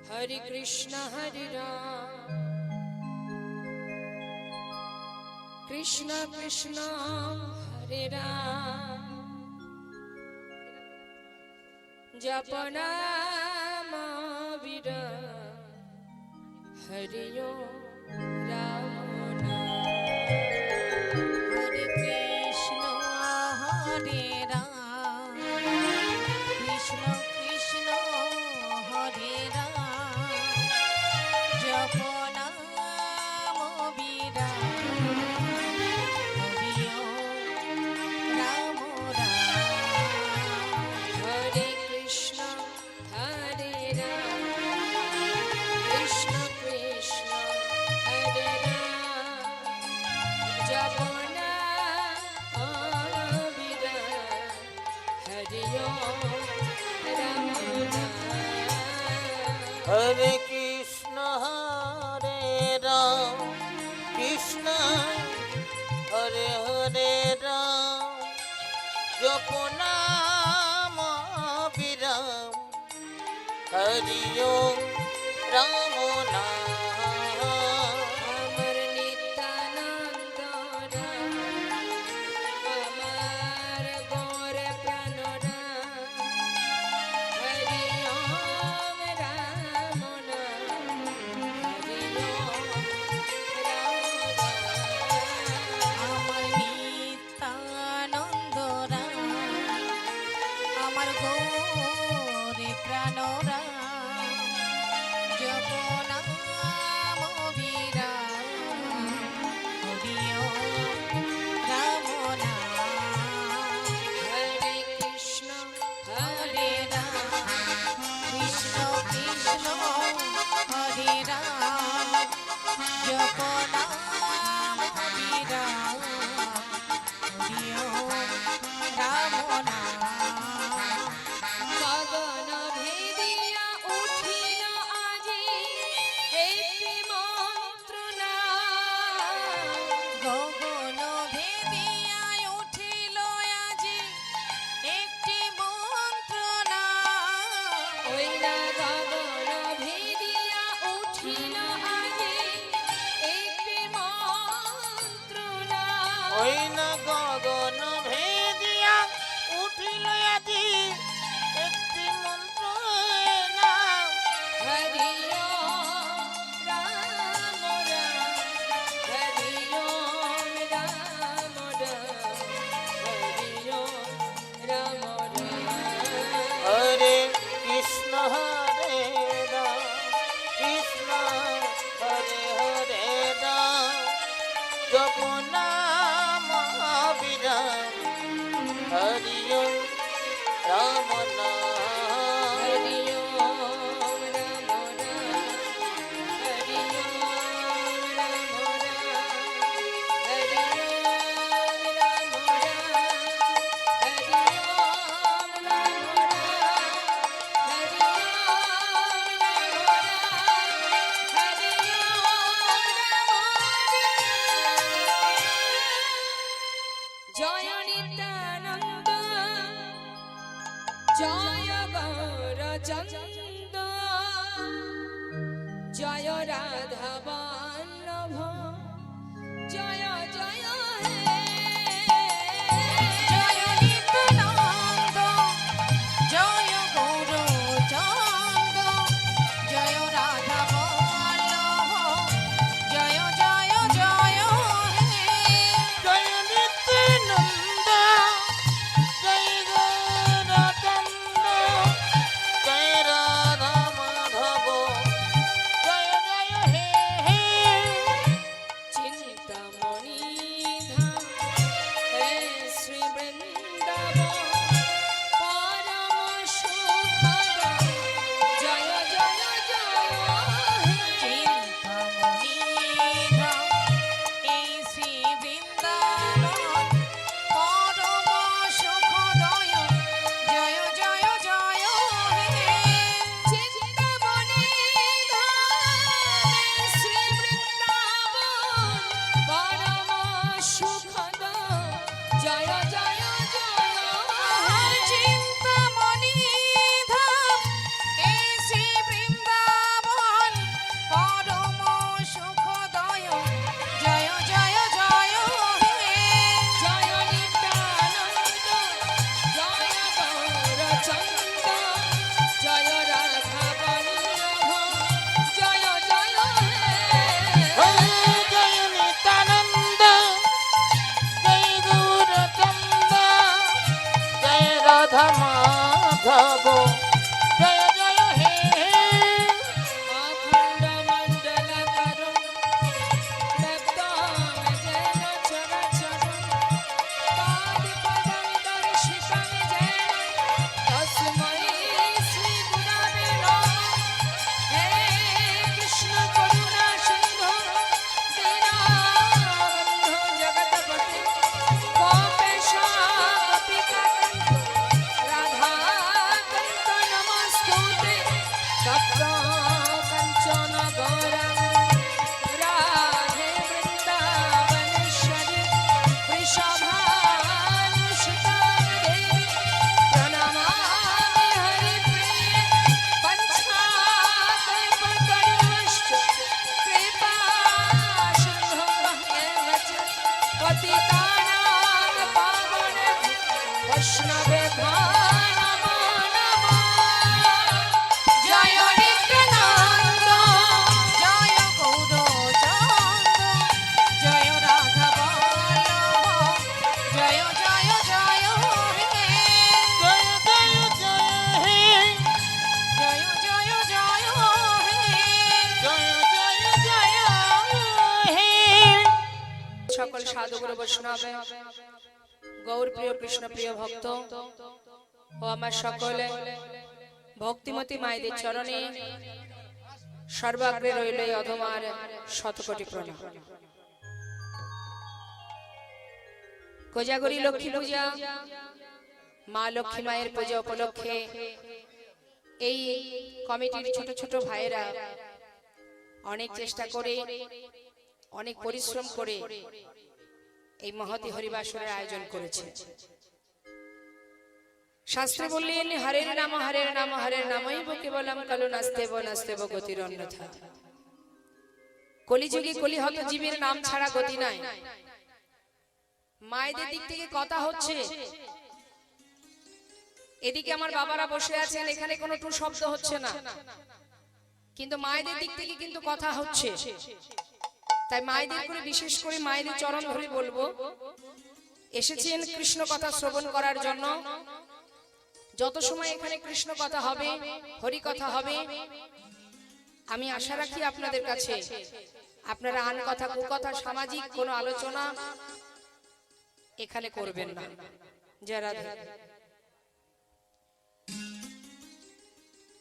हरे कृष्ण राम कृष्ण कृष्ण हरे राम जप नाम विराम हरि राम नाम। हरे कृष्ण कृष्ण कृष्ण हरे राम जप नाम विराम हरि राम राम। हरे कृष्ण राम कृष्ण कृष्ण हरे राम जप नाम विराम हरि राम नाम। हरे कृष्ण कृष्ण हरे हरे राम जप नाम विराम हरि राम नाम। अमर नित्यानंद राम अमर गौर प्राण राम हरि ओम राम नाम हरि ओम राम नाम। আমার নিত্যানন্দ রাম আমার গৌরে প্রাণ রাম জপ নাম বিরাম হরি রাম নাম। हरे कृष्ण हरे राम कृष्ण कृष्ण हरे राम जप नाम विराम हरि राम नाम। गगन भेदिया उठिल আজি একটি মন্ত্রণা গগন ভেদিয়ায় উঠিল আজি একটি মন্ত্রণা ওই না গগন ভেদিয়া উঠিল আজি একটি মন্ত্রণা ওই না গগন ভেদিয়া উঠিল আজি একটি মন্ত্র নাম। হরি ওম রাম রাম হরি ওম রাম রাম হরি ওম রাম রাম। हरे कृष्ण कृष्ण हरे हरे राम जप नाम विराम हरि राम नाम। हरि ओम राम राम हरि ओम राम राम हरि ओम राम राम हरि ओम राम राम हरि ओम जय नित्यानंद जय गौर चंद जय राधा वल्लभ जय जय हे জয় নিত্যানন্দ জয় গৌর চন্দ জয় রাধা বল্লভ জয় জয় জয় হে। जय नित्यानंद जय गौरचंद जय राधा माधव जय जय हे हे। তপ্ত কাঞ্চন গৌরাঙ্গী রাধে বৃন্দাবনেশ্বরী বৃষভানুসুতা দেবী প্রণমামি হরিপ্রিয়ে পঞ্চাকল্পতরুশ্চ কৃপা সিন্ধুভ্যেব চ পতিতানাং পাবনেভ্যো বৈষ্ণবেভ্যো নমো নমঃ। জয় নিত্যানন্দ জয় গৌরচন্দ্র জয় রাধা বল্লভ জয় জয় জয় হে জয় জয় জয় হে জয় জয় জয় হে জয় জয় জয় হে। সকল সাধুগুরু বৈষ্ণব গৌর প্রিয় কৃষ্ণ প্রিয় ভক্ত ও আমার সকলে ভক্তিমতী মায়েদের চরণে সর্বাগ্রে রইল এই অধমার শতকোটি প্রণাম। কোজাগরী লক্ষ্মী পূজা মা লক্ষ্মী মায়ের পূজা উপলক্ষে এই কমিটির ছোট ছোট ভাইয়েরা অনেক চেষ্টা করে অনেক পরিশ্রম করে এই মহতি হরিবাসরের আয়োজন করেছে। শাস্ত্রে বললেন হরের নাম হরের নাম হরের নামই কেবলম কালো নাস্তেব নাস্তেব গতির অন্যথা। কলিযুগে কলিহত জীবের নাম ছাড়া গতি নাই। মায়েদের দিক থেকে কথা হচ্ছে, এদিকে আমার বাবারা বসে আছেন, এখানে কোনো টু শব্দ হচ্ছে না, কিন্তু মায়েদের দিক থেকে কিন্তু কথা হচ্ছে। তাই মায়েদের করে বিশেষ করে মায়েদের চরণ ধরে বলবো, এসেছেন কৃষ্ণ কথা শ্রবণ করার জন্য। যত সময় এখানে কৃষ্ণ কথা হবে, হরি কথা হবে, আমি আশা রাখি আপনাদের কাছে আপনারা আন কথা কুকথা সামাজিক কোনো আলোচনা এখানে করবেন না। জয় রাধে।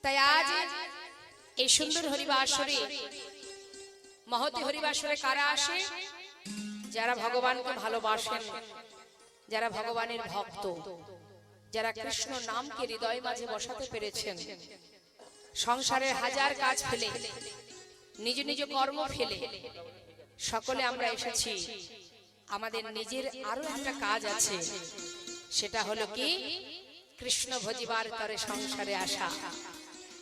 তাই আজ এই সুন্দর হরিবাসরে মহতি হরিবাসরে কারা আসে? যারা ভগবানকে ভালোবাসেন, যারা ভগবানের ভক্ত, যারা কৃষ্ণ নামকে হৃদয় মাঝে বসাতে পেরেছেন, সংসারের হাজার কাজ ফেলে নিজ নিজ কর্ম ফেলে সকলে আমরা এসেছি। আমাদের নিজের আরো একটা কাজ আছে, সেটা হলো কি কৃষ্ণ ভজিবার তরে সংসারে আসা।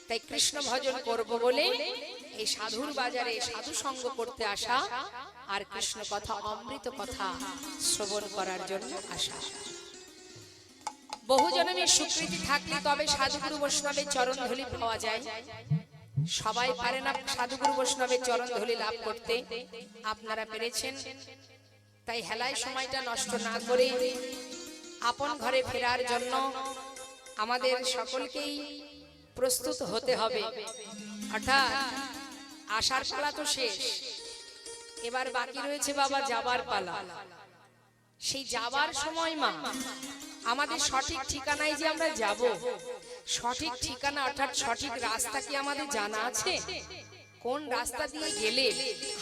তাই কৃষ্ণ ভজন করব বলে এই সাধুর বাজারে সাধু সঙ্গ করতে আসা, আর কৃষ্ণ কথা অমৃত কথা শ্রবণ করার জন্য আসা। বহু জন্মের স্বীকৃতি থাকলে তবে সাধুগুরু বৈষ্ণবের চরণ ধূলি পাওয়া যায়। সবাই পারে না সাধুগুরু বৈষ্ণবের চরণ ধূলি লাভ করতে, আপনারা পেরেছেন। তাই হেলায় সময়টা নষ্ট না করে আপন ঘরে ফেরার জন্য আমাদের সকলকেই প্রস্তুত হতে হবে। অর্থাৎ আসার পালা তো শেষ, এবার বাকি রয়েছে বাবা যাবার পালা। সেই যাবার সময় মা আমাদের সঠিক ঠিকানায় যে আমরা যাব, সঠিক ঠিকানা অর্থাৎ সঠিক রাস্তা কি আমাদের জানা আছে? কোন রাস্তা দিয়ে গেলে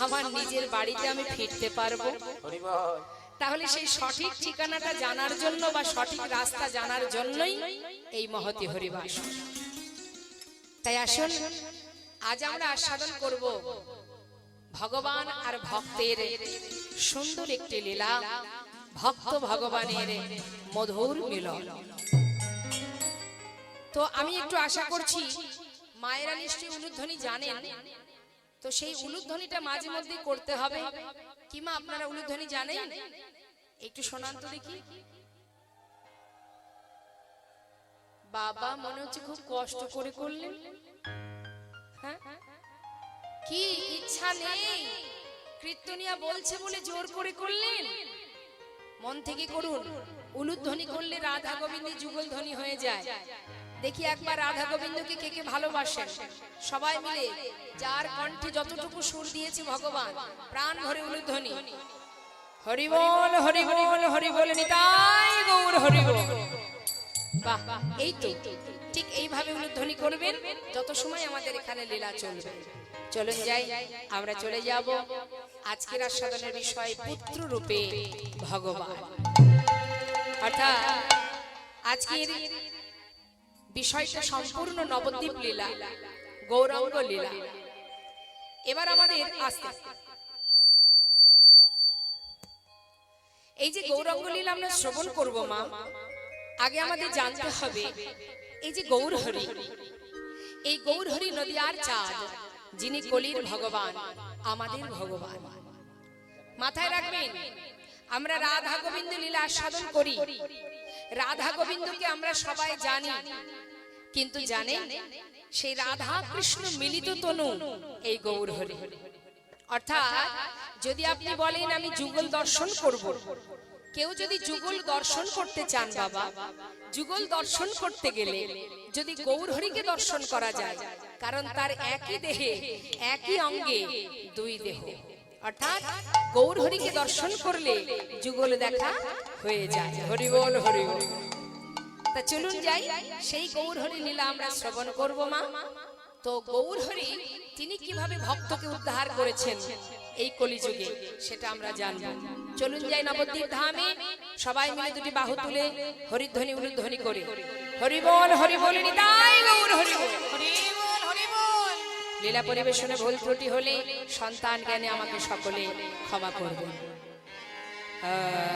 আমার নিজের বাড়িতে আমি ফিরতে পারবো? হরি বল। তাহলে সেই সঠিক ঠিকানাটা জানার জন্য বা সঠিক রাস্তা জানার জন্যই এই মহতি হরিবাস। তাই আসুন আজ আমরা আস্বাদন করব ভগবান আর ভক্তের সুন্দর একটি লীলা, ভক্ত ভগবানের মধুর মিলন। তো আমি একটু আশা করছি মায়েরা নিশ্চয়ই উলুধ্বনি জানেন, তো সেই উলুধ্বনিটা মাঝে মধ্যে করতে হবে। কিমা আপনারা উলুধ্বনি জানেন? একটু শোনান তো দেখি। বাবা মনে হচ্ছে খুব কষ্ট করে করলেন। হ্যাঁ, কি ইচ্ছা নেই, কীর্তনিয়া বলছে বলে জোর করে করলেন? মন থেকে করুন। উলুধ্বনি করলে রাধা গোবিন্দের যুগল ধ্বনি হয়ে যায়। দেখি একবার রাধা গোবিন্দকে কে কে ভালোবাসেন সবাই মিলে, যার কণ্ঠে যতটুকু সুর দিয়েছে ভগবান, প্রাণ ভরে উলুধ্বনি। হরি বল হরি বল হরি বল নিতাই গৌর হরি বল। বাহ, এই তো ঠিক এইভাবে উলুধ্বনি করবেন যত সময় আমাদের এখানে লীলা চলবে। চলুন যাই, আমরা চলে যাব আজকের আস্বাদনের বিষয় পুত্র রূপে ভগবান। অর্থাৎ আজকের বিষয়টা সম্পূর্ণ নবদ্বীপ লীলা। গৌরাঙ্গ লীলা। এবার আমাদের আস্তে এই যে গৌরাঙ্গ লীলা আমরা শ্রবণ করব মা, আগে আমাদের জানতে হবে এই যে গৌরহরি, এই গৌরহরি নদিয়ার চাঁদ, যিনি কলির ভগবান, আমাদের ভগবান। মাথায় রাখবেন, আমরা রাধা গোবিন্দ লীলা আস্বাদন করি, রাধা গোবিন্দকে আমরা সবাই জানি, কিন্তু জানেন সেই রাধা কৃষ্ণ মিলিত তনু এই গৌরহরি। অর্থাৎ যদি আপনি বলেন আমি যুগল দর্শন করব, কেউ যদি যুগল দর্শন করতে চান বাবা, যুগল দর্শন করতে গেলে যদি গৌরহরিকে দর্শন করা যায়, কারণ তার একই দেহে একই অঙ্গে দুই দেহ, অর্থাৎ গৌরহরিকে দর্শন করলে যুগল দেখা হয়ে যায়। হরি বল হরি বল। তা চলুন যাই, সেই গৌরহরি লীলা আমরা শ্রবণ করব মা। তো গৌরহরি তিনি কিভাবে ভক্তকে উদ্ধার করেছেন এই কলিযুগে, সেটা আমরা জানব। চলুন যাই নবদ্বীপ ধামে, সবাই মিলে দুটি বাহু তুলে হরিধ্বনি উলুধ্বনি করে হরি বল নিতাই গৌর হরি বল। হরি বল হরি বল। লীলা পরিবেশনে ভুল ত্রুটি হলে সন্তান জ্ঞানে আমাকে সকলে ক্ষমা করবেন।